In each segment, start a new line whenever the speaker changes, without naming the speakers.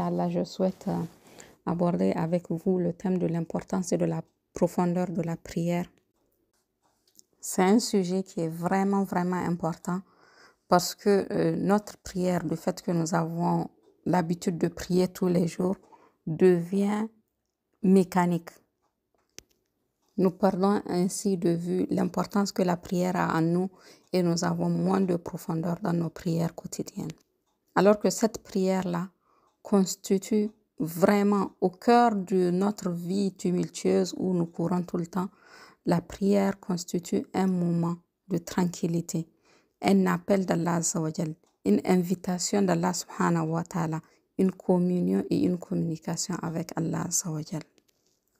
Inch'Allah, je souhaite aborder avec vous le thème de l'importance et de la profondeur de la prière. C'est un sujet qui est vraiment important parce que notre prière, le fait que nous avons l'habitude de prier tous les jours, devient mécanique. Nous perdons ainsi de vue l'importance que la prière a en nous et nous avons moins de profondeur dans nos prières quotidiennes. Alors que cette prière-là constitue vraiment au cœur de notre vie tumultueuse où nous courons tout le temps, la prière constitue un moment de tranquillité, un appel d'Allah Azza wa Jal, une invitation d'Allah Subhanahu wa Ta'ala, une communion et une communication avec Allah Azza wa Jal.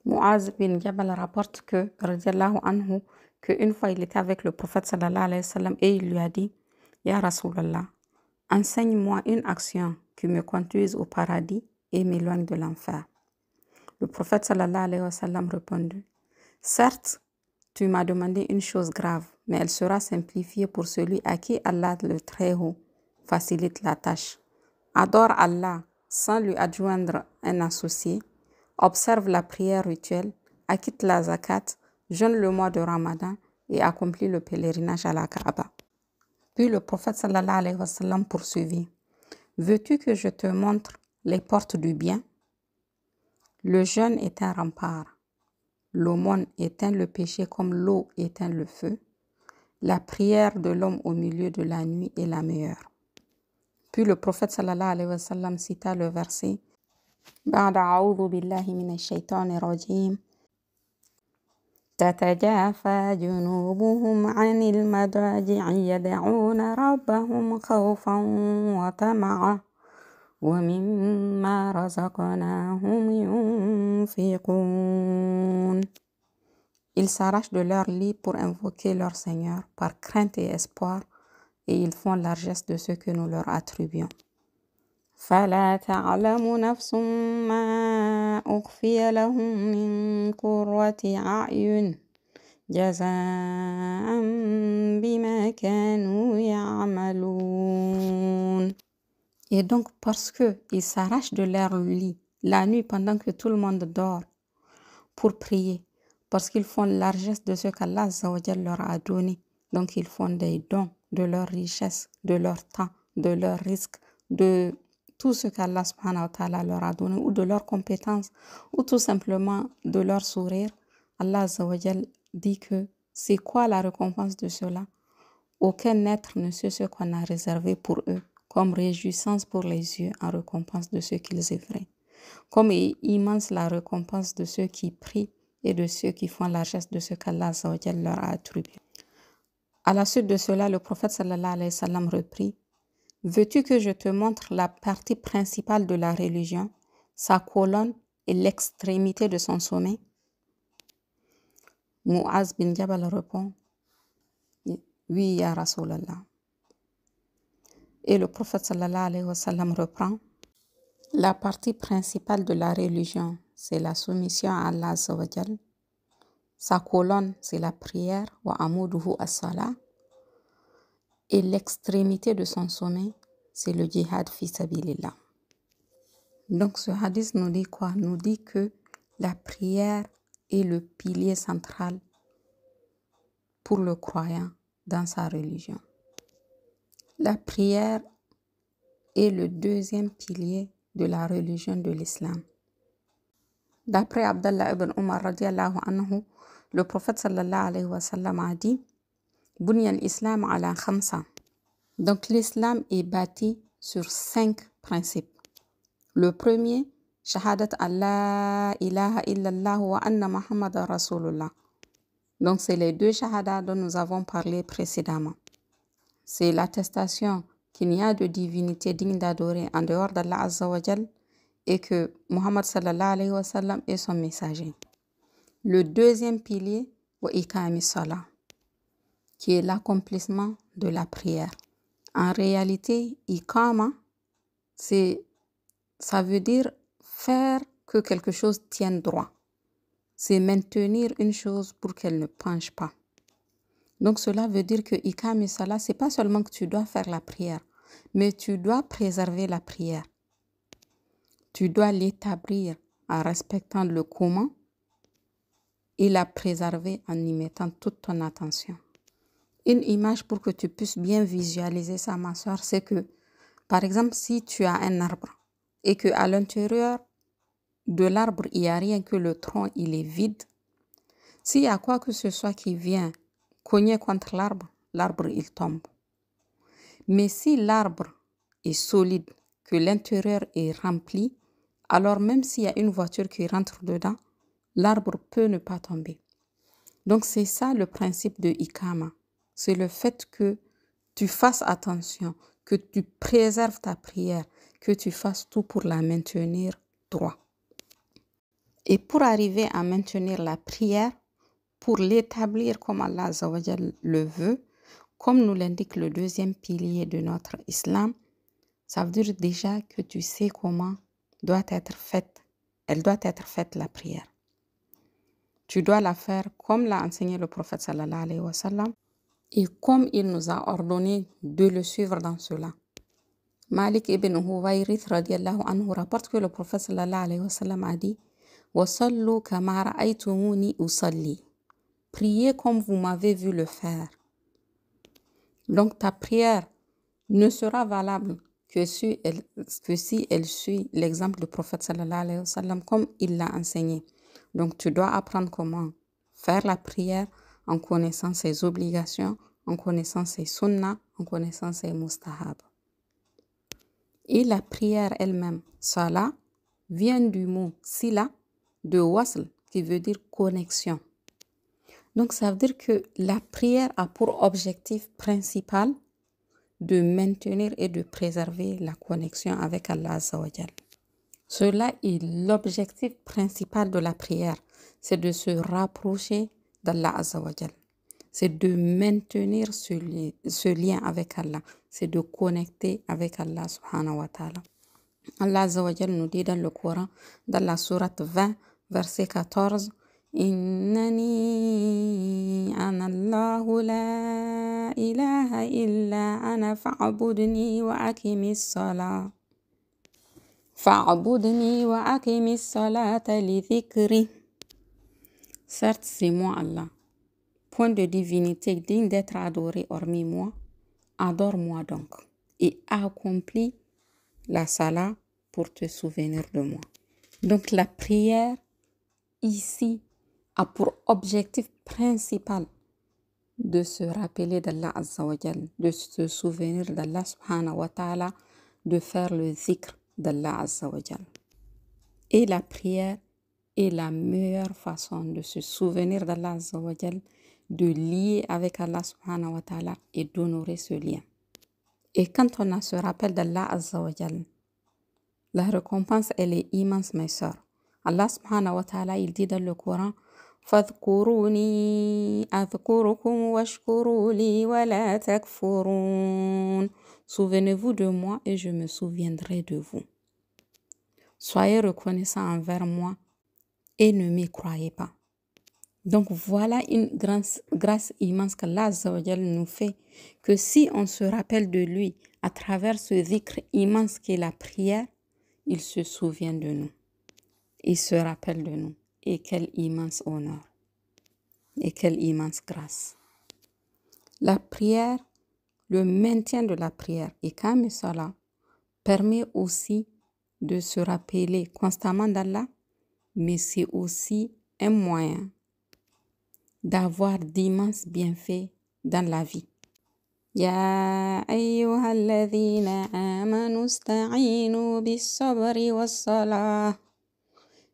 Mu'az bin Jabal rapporte que, radiallahu anhu, qu'une fois il était avec le prophète sallallahu alayhi wa sallam et il lui a dit, Ya Rasulallah, enseigne-moi une action qui me conduise au paradis et m'éloigne de l'enfer. Le prophète sallallahu alayhi wa sallam répondit, certes, tu m'as demandé une chose grave, mais elle sera simplifiée pour celui à qui Allah le Très-Haut facilite la tâche. Adore Allah sans lui adjoindre un associé, observe la prière rituelle, acquitte la zakat, jeûne le mois de Ramadan et accomplit le pèlerinage à la Kaaba. Puis le prophète sallallahu alayhi wa sallam poursuivit, veux-tu que je te montre les portes du bien? Le jeûne est un rempart. L'aumône éteint le péché comme l'eau éteint le feu. La prière de l'homme au milieu de la nuit est la meilleure. Puis le prophète sallallahu alayhi wa sallam cita le verset بعد أعوذ بالله من الشيطان الرجيم تتجافى جنوبهم عن المضاجع يدعون ربهم خوفا وطمعا ومما رزقناهم ينفقون. Ils s'arrachent de leur lit pour invoquer leur Seigneur par crainte et espoir et ils font largesse de ce que nous leur attribuons. فلا تعلم نفس ما أخفي لهم من قرة أعين جزاء بما كانوا يعملون. Et donc parce qu'ils s'arrachent de leur lit la nuit pendant que tout le monde dort pour prier, parce qu'ils font largesse de ce qu'Allah Azza wa Jal leur a donné, donc ils font des dons de leur richesse, de leur temps, de leur risque, de tout ce qu'Allah subhanahu wa ta'ala leur a donné, ou de leurs compétences, ou tout simplement de leur sourire. Allah Azza wa Jal dit que c'est quoi la récompense de cela? Aucun être ne sait ce qu'on a réservé pour eux, comme réjouissance pour les yeux en récompense de ceux qu'ils œuvraient. Comme est immense la récompense de ceux qui prient et de ceux qui font la geste de ce qu'Allah Azza wa Jal leur a attribué. À la suite de cela, le prophète sallallahu alayhi wa sallam reprit, veux-tu que je te montre la partie principale de la religion, sa colonne et l'extrémité de son sommet? Mu'az bin Jabal répond, oui, ya Rasulallah. Et le prophète sallallahu alayhi wa sallam reprend, la partie principale de la religion, c'est la soumission à Allah Azza wa Jal. Sa colonne, c'est la prière, wa amuduhu as-salah. Et l'extrémité de son sommet, c'est le djihad fi sabilillah. Donc ce hadith nous dit quoi? Nous dit que la prière est le pilier central pour le croyant dans sa religion. La prière est le deuxième pilier de la religion de l'islam. D'après Abdallah ibn Umar radiallahu anhu, le prophète sallallahu alayhi wa sallam a dit Bunya al-Islam ala khamsa. Donc l'islam est bâti sur 5 principes. Le premier, shahadat Allah ilaha illallah wa anna Muhammad rasulullah. Donc c'est les 2 shahadas dont nous avons parlé précédemment. C'est l'attestation qu'il n'y a de divinité digne d'adorer en dehors d'Allah Azza wa Jal et que Muhammad sallallahu alayhi wa sallam est son messager. Le deuxième pilier, wa iqami salah, qui est l'accomplissement de la prière. En réalité, iqama, ça veut dire faire que quelque chose tienne droit. C'est maintenir une chose pour qu'elle ne penche pas. Donc cela veut dire que iqami salah, c'est pas seulement que tu dois faire la prière, mais tu dois préserver la prière. tu dois l'établir en respectant le comment et la préserver en y mettant toute ton attention. Une image pour que tu puisses bien visualiser ça, ma soeur, c'est que, par exemple, si tu as un arbre et qu'à l'intérieur de l'arbre, il n'y a rien que le tronc, il est vide, s'il y a quoi que ce soit qui vient cogner contre l'arbre, l'arbre, il tombe. Mais si l'arbre est solide, que l'intérieur est rempli, alors même s'il y a une voiture qui rentre dedans, l'arbre peut ne pas tomber. Donc, c'est ça le principe de Ikama. C'est le fait que tu fasses attention, que tu préserves ta prière, que tu fasses tout pour la maintenir droit. Et pour arriver à maintenir la prière, pour l'établir comme Allah Azza wa Jal le veut, comme nous l'indique le deuxième pilier de notre islam, ça veut dire déjà que tu sais comment elle doit être faite la prière. Tu dois la faire comme l'a enseigné le prophète sallallahu alayhi wa sallam et comme il nous a ordonné de le suivre dans cela. Malik ibn Huwayrith radiallahu anhu rapporte que le prophète sallallahu alayhi wa sallam a dit « Wasallu kama ra'aytumuni usalli » Priez comme vous m'avez vu le faire. Donc ta prière ne sera valable que si elle suit l'exemple du prophète sallallahu alayhi wa sallam comme il l'a enseigné. Donc tu dois apprendre comment faire la prière en connaissant ses obligations, en connaissant ses sunnahs, en connaissant ses mustahab. Et la prière elle-même, salah, vient du mot sila, de wasl, qui veut dire connexion. Donc ça veut dire que la prière a pour objectif principal de maintenir et de préserver la connexion avec Allah Azza wa Jal. Cela est l'objectif principal de la prière, c'est de se rapprocher d'Allah Azza wa Jal. C'est de maintenir ce lien avec Allah, c'est de connecter avec Allah subhanahu wa ta'ala. Allah Azza wa Jal nous dit dans le Coran, dans la sourate 20, verset 14, Innani ana Allahu la ilaha illa ana fa'budni wa aqimis salat. Fa'budni wa aqimis salata li dhikri. Certes, c'est moi Allah. Point de divinité digne d'être adoré hormis moi. Adore-moi donc et accomplis la salat pour te souvenir de moi. Donc la prière ici a pour objectif principal de se rappeler d'Allah Azza wa Jal, de se souvenir d'Allah subhanahu wa ta'ala, de faire le zikr d'Allah Azza wa Jal. Et la prière est la meilleure façon de se souvenir d'Allah Azza wa Jal, de lier avec Allah subhanahu wa ta'ala et d'honorer ce lien. Et quand on a ce rappel d'Allah Azza wa Jal, la récompense, elle est immense, mes sœurs. Allah subhanahu wa ta'ala, il dit dans le Coran, فَاذْكُرُونِي أَذْكُرُكُمْ وَاشْكُرُوا لِي وَلَا تَكْفُرُونَ. Souvenez-vous de moi et je me souviendrai de vous. Soyez reconnaissants envers moi et ne m'y croyez pas. Donc voilà une grâce immense qu'Allah Azza wa Jal nous fait, que si on se rappelle de lui à travers ce dhikr immense qu'est la prière, il se souvient de nous. Il se rappelle de nous. Et quel immense honneur. Et quelle immense grâce. La prière, le maintien de la prière, et comme cela, permet aussi de se rappeler constamment d'Allah, mais c'est aussi un moyen d'avoir d'immenses bienfaits dans la vie. Ya ayyuhalladhina amanu ista'inu bis-sabri was-salah.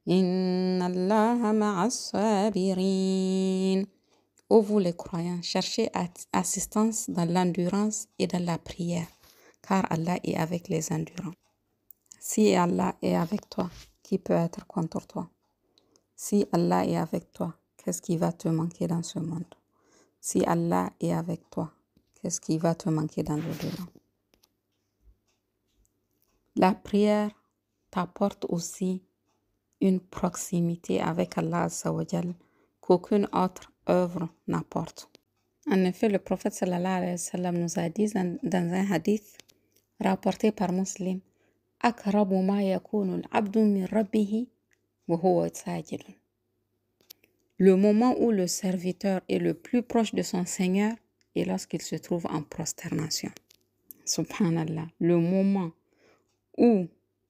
Inna Allaha ma'as-sabirin. Ô vous les croyants, cherchez assistance dans l'endurance et dans la prière, car Allah est avec les endurants. Si Allah est avec toi, qui peut être contre toi? Si Allah est avec toi, qu'est-ce qui va te manquer dans ce monde? Si Allah est avec toi, qu'est-ce qui va te manquer dans l'au-delà? La prière t'apporte aussi une proximité avec Allah Azza wa Jal qu'aucune autre œuvre n'apporte. En effet, le prophète sallallahu alayhi wa sallam nous a dit dans un hadith rapporté par Muslim, أقرب ما يكون العبد من ربه وهو ساجد. Le moment où le serviteur est le plus proche de son Seigneur est lorsqu'il se trouve en prosternation. Subhanallah, le moment où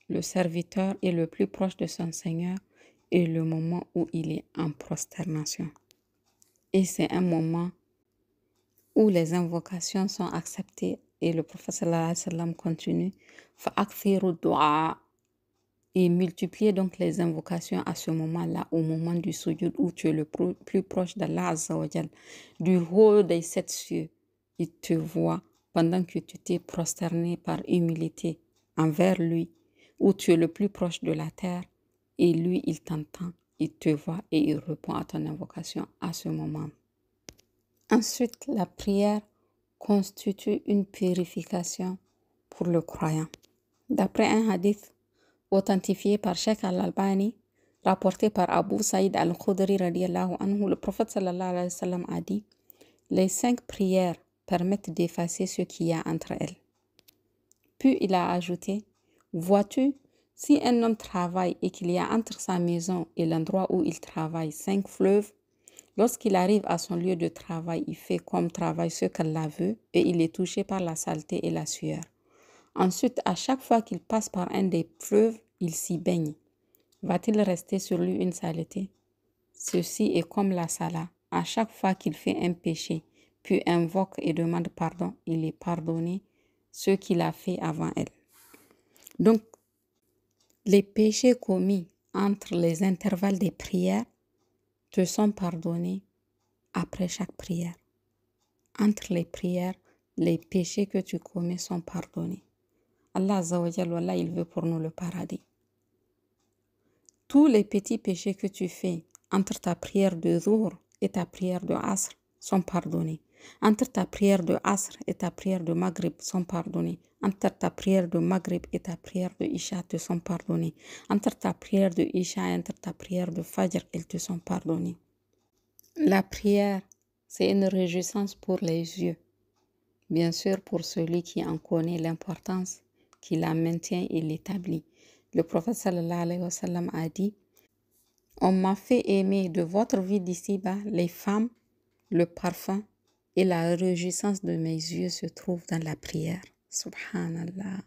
le serviteur est le plus proche de son Seigneur est le moment où il est en prosternation. Et c'est un moment où les invocations sont acceptées et le prophète sallallahu alayhi wa sallam continue فَأَكْثِرُ الدُّعَاء et multiplier donc les invocations à ce moment-là, au moment du sujoud où tu es le plus proche d'Allah Azza wa Jal. Du haut des 7 cieux, il te voit pendant que tu t'es prosterné par humilité envers lui, où tu es le plus proche de la terre, et lui, il t'entend, il te voit et il répond à ton invocation à ce moment. Ensuite, la prière constitue une purification pour le croyant. D'après un hadith authentifié par Sheikh Al-Albani, rapporté par Abu Saïd Al-Khudri radiallahu anhu, le prophète sallallahu alayhi wa sallam a dit: les 5 prières permettent d'effacer ce qu'il y a entre elles. Puis il a ajouté: vois-tu, si un homme travaille et qu'il y a entre sa maison et l'endroit où il travaille 5 fleuves, lorsqu'il arrive à son lieu de travail, il fait comme travail ce qu'Allah veut et il est touché par la saleté et la sueur. Ensuite, à chaque fois qu'il passe par un des fleuves, il s'y baigne. Va-t-il rester sur lui une saleté? Ceci est comme la sala. À chaque fois qu'il fait un péché, puis invoque et demande pardon, il est pardonné ce qu'il a fait avant elle. Donc, les péchés commis entre les intervalles des prières te sont pardonnés après chaque prière. Entre les prières, les péchés que tu commets sont pardonnés. Allah Azza wa Jal, Wallah, il veut pour nous le paradis. Tous les petits péchés que tu fais entre ta prière de Zuhr et ta prière de Asr sont pardonnés. Entre ta prière de Asr et ta prière de Maghrib sont pardonnés. Entre ta prière de Maghrib et ta prière de Isha te sont pardonnés. Entre ta prière de Isha et entre ta prière de Fajr, elles te sont pardonnées. La prière, c'est une réjouissance pour les yeux. Bien sûr, pour celui qui en connaît l'importance, qui la maintient et l'établit. Le prophète sallallahu alayhi wa sallam a dit: on m'a fait aimer de votre vie d'ici-bas les femmes, le parfum et la réjouissance de mes yeux se trouve dans la prière. Subhanallah.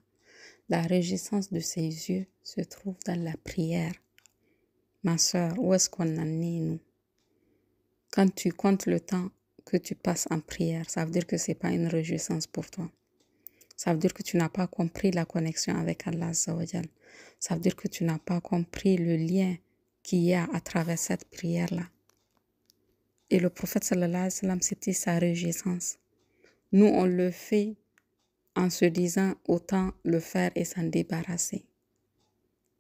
La réjouissance de ses yeux se trouve dans la prière. Ma soeur, où est-ce qu'on en est, nous? Quand tu comptes le temps que tu passes en prière, ça veut dire que ce n'est pas une réjouissance pour toi. Ça veut dire que tu n'as pas compris la connexion avec Allah Azza wa Jal. Ça veut dire que tu n'as pas compris le lien qu'il y a à travers cette prière-là. Et le prophète sallallahu alayhi wa sallam, c'était sa réjouissance. Nous, on le fait en se disant autant le faire et s'en débarrasser.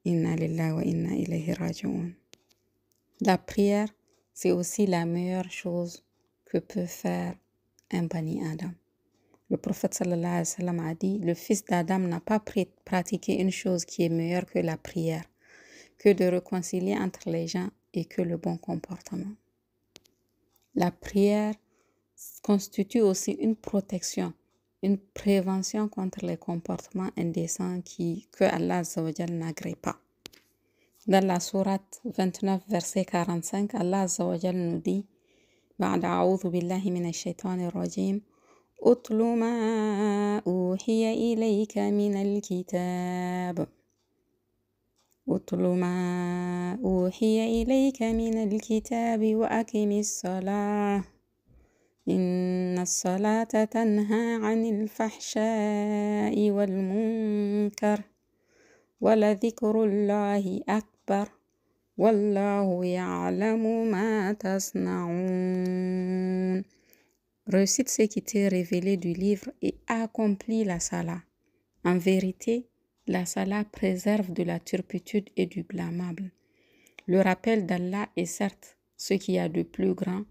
Inna lillahi wa inna ilayhi raji'un. La prière, c'est aussi la meilleure chose que peut faire un Bani Adam. Le prophète sallallahu alayhi wa sallam a dit: le fils d'Adam n'a pas pratiqué une chose qui est meilleure que la prière, que de réconcilier entre les gens et que le bon comportement. La prière constitue aussi une protection, une prévention contre les comportements indécents que Allah Azza wa Jal n'agrée pas. Dans la sourate 29, verset 45, Allah Azza wa Jal nous dit: بعد أعوذ بالله من الشيطان الرجيم أتل ما أوحي إليك من الكتاب أتل ما أوحي إليك من الكتاب وأقم الصلاة إن الصلاة تنهى عن الفحشاء والمنكر ولذكر الله أكبر والله يعلم ما تصنعون. Récite ce qui t'est révélé du livre et accomplis la salat. En vérité, la salat préserve de la turpitude et du blâmable. Le rappel d'Allah est certes ce qu'il y a de plus grand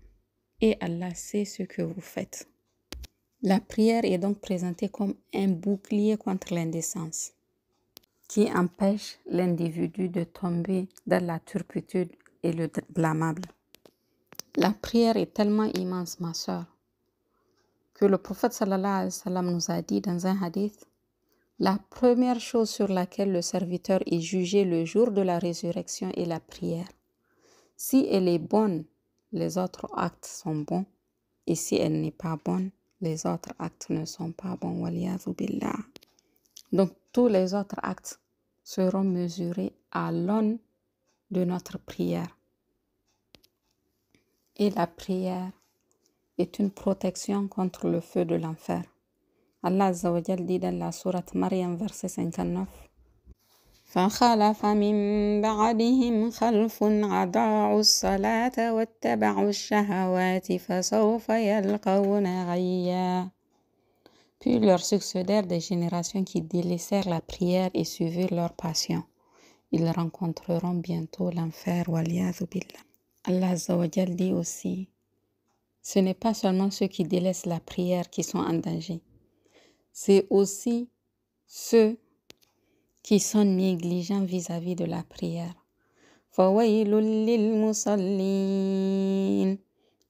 et Allah sait ce que vous faites. La prière est donc présentée comme un bouclier contre l'indécence qui empêche l'individu de tomber dans la turpitude et le blâmable. La prière est tellement immense, ma soeur, que le prophète sallallahu alayhi wa sallam nous a dit dans un hadith: La première chose sur laquelle le serviteur est jugé le jour de la résurrection est la prière. Si elle est bonne, les autres actes sont bons. Et si elle n'est pas bonne, les autres actes ne sont pas bons. Waliyadhu billah. Donc, tous les autres actes seront mesurés à l'aune de notre prière. Et la prière est une protection contre le feu de l'enfer. Allah Azza wa Jal dit dans la sourate Maryam, verset 59. فخلف من بعدهم خلف أضاعوا الصلاة واتبعوا الشهوات فسوف يلقون غيا. Puis leur succédèrent des générations qui délaissèrent la prière et suivirent leur passion. Ils rencontreront bientôt l'enfer. Waliyadhu billah. Allah Azza wa Jal dit aussi, ce n'est pas seulement ceux qui délaissent la prière qui sont en danger. C'est aussi ceux qui sont négligents vis-à-vis de la prière. فَوَيْلٌ لِلْمُصَلِّينَ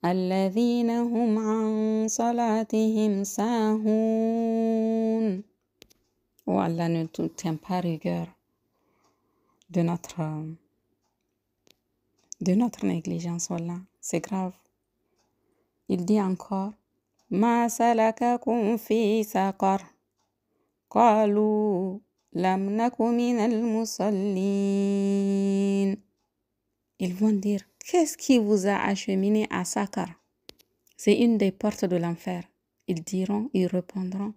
الَّذِينَ هُمْ عَنْ صَلَاتِهِمْ سَاهُونَ. Oh, Allah ne tient pas rigueur de notre négligence. Wallah, c'est grave. Il dit encore, مَا سَلَكَكُمْ فِي سَقَرَ قَالُوا لَمْ نَكُ مِنَ الْمُصَلِّينَ. Ils vont dire, qu'est-ce qui vous a acheminé à Sakar? C'est une des portes de l'enfer. Ils répondront,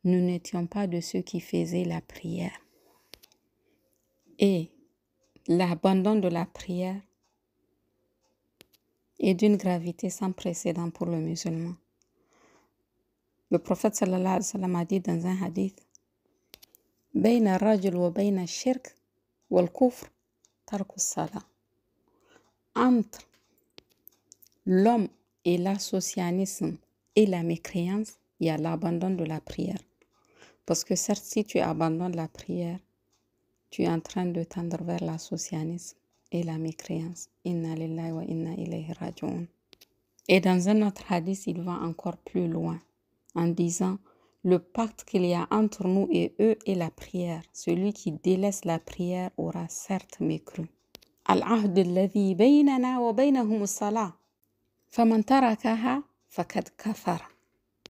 nous n'étions pas de ceux qui faisaient la prière. Et l'abandon de la prière est d'une gravité sans précédent pour le musulman. Le prophète sallallahu alayhi wa sallam a dit dans un hadith, بين الرجل وبين الشرك والكفر ترك الصلاة. Entre l'homme et l'associationnisme et la mécréance, il y a l'abandon de la prière. Parce que certes, si tu abandonnes la prière, tu es en train de tendre vers l'associationnisme et la mécréance. Inna lillahi wa inna ilayhi raji'un. Et dans un autre hadith, il va encore plus loin en disant, le pacte qu'il y a entre nous et eux est la prière. Celui qui délaisse la prière aura certes mécru. Al-ahd alladhi baynana wa baynahum as-salah. Faman tarakaha faqad kafara.